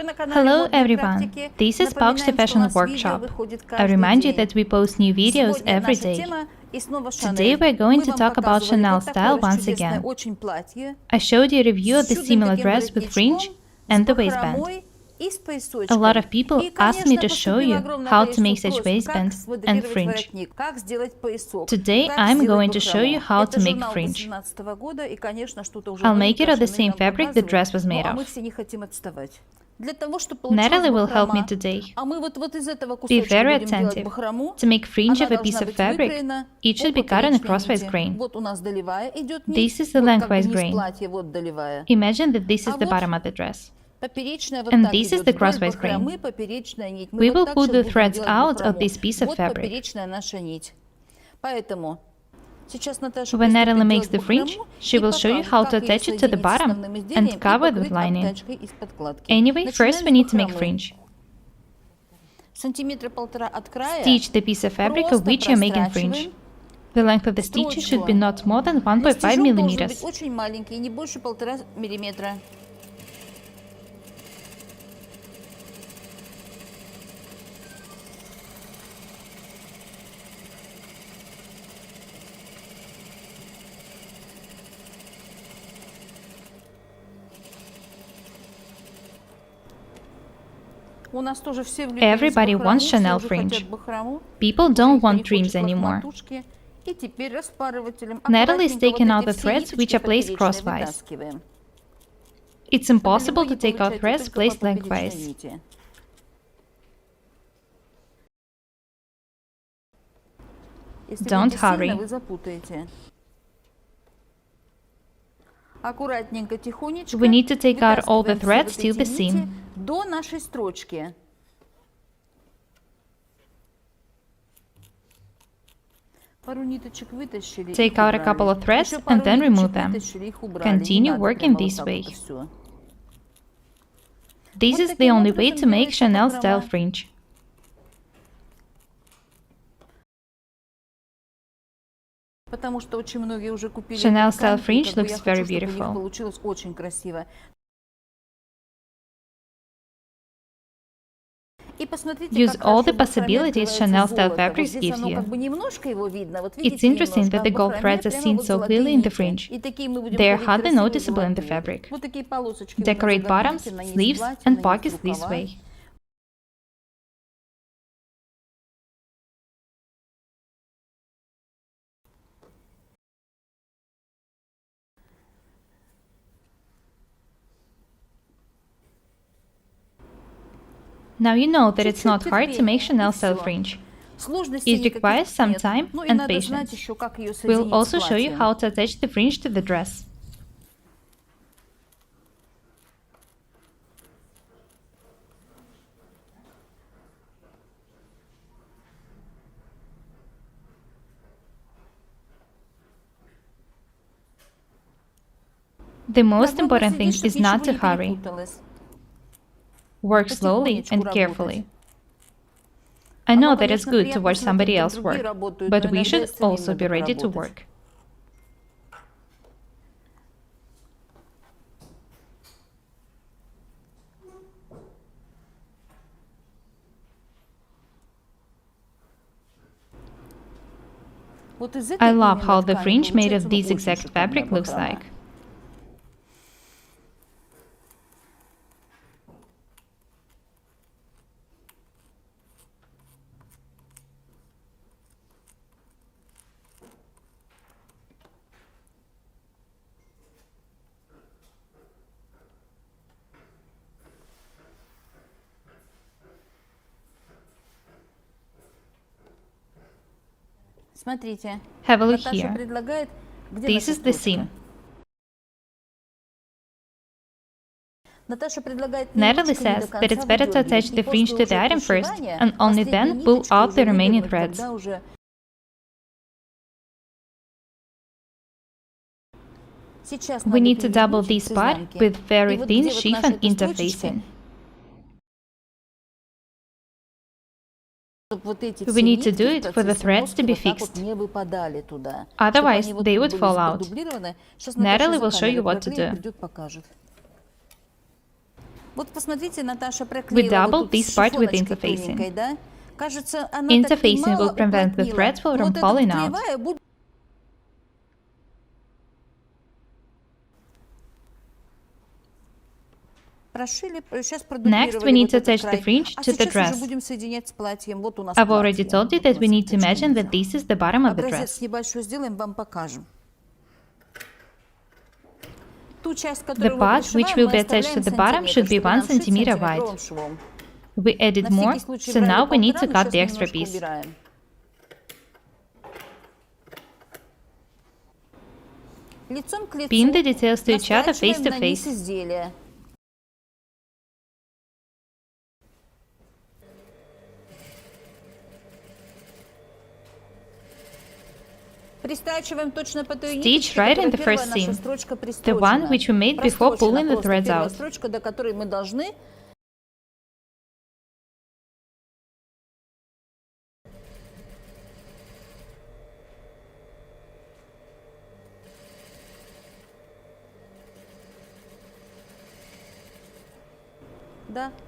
Hello everyone, this is Paukshte Fashion Workshop. I remind you that we post new videos every day. Today we're going to talk about Chanel style once again. I showed you a review of the similar dress with fringe and the waistband. A lot of people asked me to show you how to make such waistband and fringe. Today I'm going to show you how to make fringe. I'll make it of the same fabric the dress was made of. Natalie will help me today. Be very attentive. To make fringe of a piece of fabric, it should be cut in a crosswise grain. This is the lengthwise grain. Imagine that this is the bottom of the dress. And this is the crosswise grain. We will put the threads out of this piece of fabric. When Natalie makes the fringe, she will show you how to attach it to the bottom and cover it with lining. Anyway, first we need to make fringe. Stitch the piece of fabric of which you are making fringe. The length of the stitch should be not more than 1.5 millimeters. Everybody wants Chanel fringe. People don't want trims anymore. Natalie is taking out the threads which are placed crosswise. It's impossible to take out threads placed lengthwise. Don't hurry. We need to take out all the threads till the seam. Take out a couple of threads and then remove them. Continue working this way. This is the only way to make Chanel style fringe. Chanel style fringe looks very beautiful. Use all the possibilities Chanel style fabrics give you. It's interesting that the gold threads are seen so clearly in the fringe. They are hardly noticeable in the fabric. Decorate bottoms, sleeves and pockets this way. Now you know that it's not hard to make Chanel style fringe. It requires some time and patience. We'll also show you how to attach the fringe to the dress. The most important thing is not to hurry. Work slowly and carefully. I know that it's good to watch somebody else work, but we should also be ready to work. I love how the fringe made of this exact fabric looks like. Have a look here. This is the seam. Natalie says that it's better to attach the fringe to the item first and only then pull out the remaining threads. We need to double this part with very thin chiffon interfacing. We need to do it for the threads to be fixed. Otherwise, they would fall out. Natalie will show you what to do. We doubled this part with interfacing. Interfacing will prevent the threads from falling out. Next, we need to attach the fringe to the dress. I've already told you that we need to imagine that this is the bottom of the dress. The part which will be attached to the bottom should be 1 cm wide. We added more, so now we need to cut the extra piece. Pin the details to each other face to face. Stitch right in the first seam, the one which we made before pulling the threads out.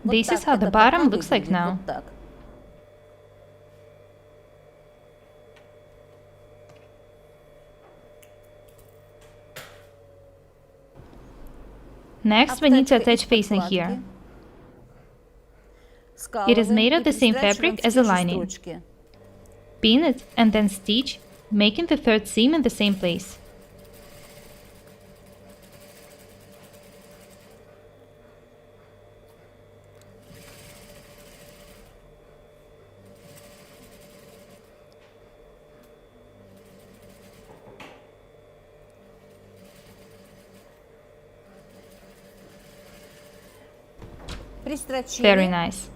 This is how the bottom looks like now. Next, we need to attach facing here. It is made of the same fabric as the lining. Pin it and then stitch, making the third seam in the same place. Very nice.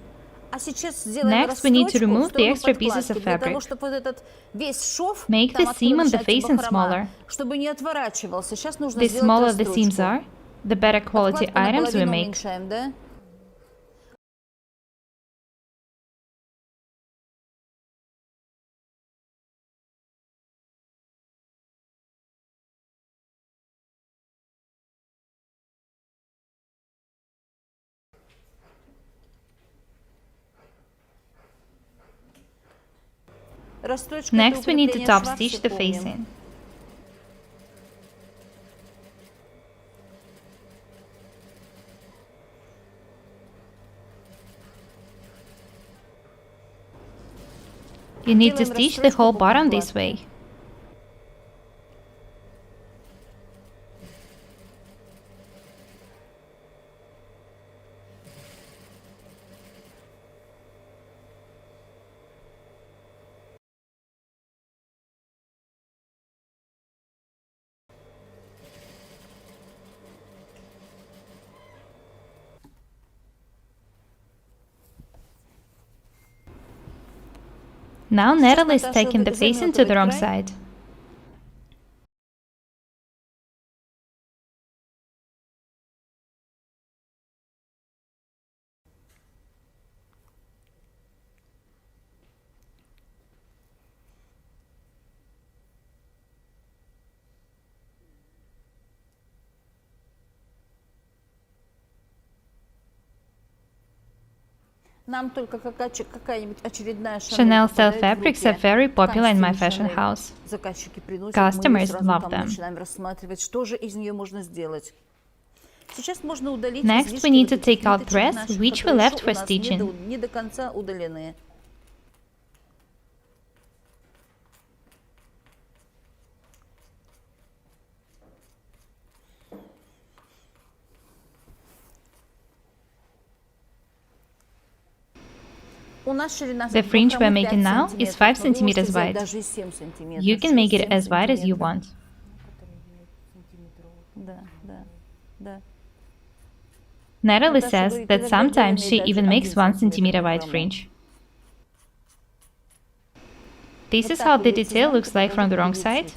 Next, we need to remove the extra pieces of fabric. Make the seam on the facing smaller. The smaller the seams are, the better quality items we make. Next, we need to top stitch the facing. You need to stitch the whole bottom this way. Now Natalie is taking the facing to the wrong side. Chanel style fabrics are very popular in my fashion house. Customers love them. Next, we need to take out threads which we left for stitching. The fringe we're making now is 5 cm wide. You can make it as wide as you want. Natalie says that sometimes she even makes 1 cm wide fringe. This is how the detail looks like from the wrong side.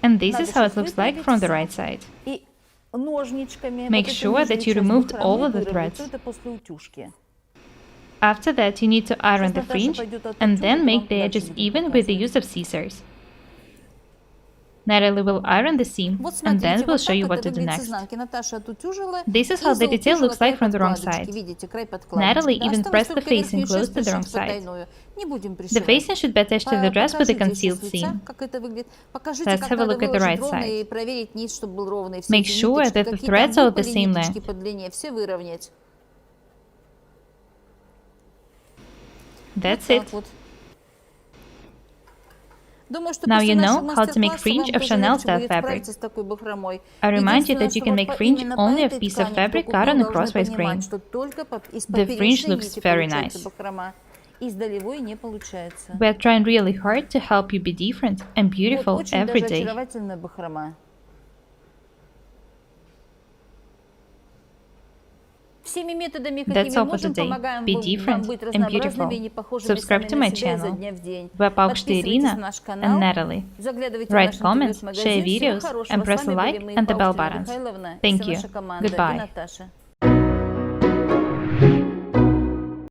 And this is how it looks like from the right side. Make sure that you removed all of the threads. After that, you need to iron the fringe and then make the edges even with the use of scissors. Natalie will iron the seam, and then we'll show you what to do next. This is how the detail looks like from the wrong side. Natalie even pressed the facing close to the wrong side. The facing should be attached to the dress with a concealed seam. Let's have a look at the right side. Make sure that the threads are of the same length. That's it. Now you know how to make fringe of Chanel style fabric. I remind you that you can make fringe only of piece of fabric cut on a crosswise grain. The fringe looks very nice. We are trying really hard to help you be different and beautiful every day. That's all for today. Be different and beautiful. Subscribe to my channel. We're Paukshte and Natalie. Write comments, share videos, and press the like and the bell buttons. Thank you. Goodbye.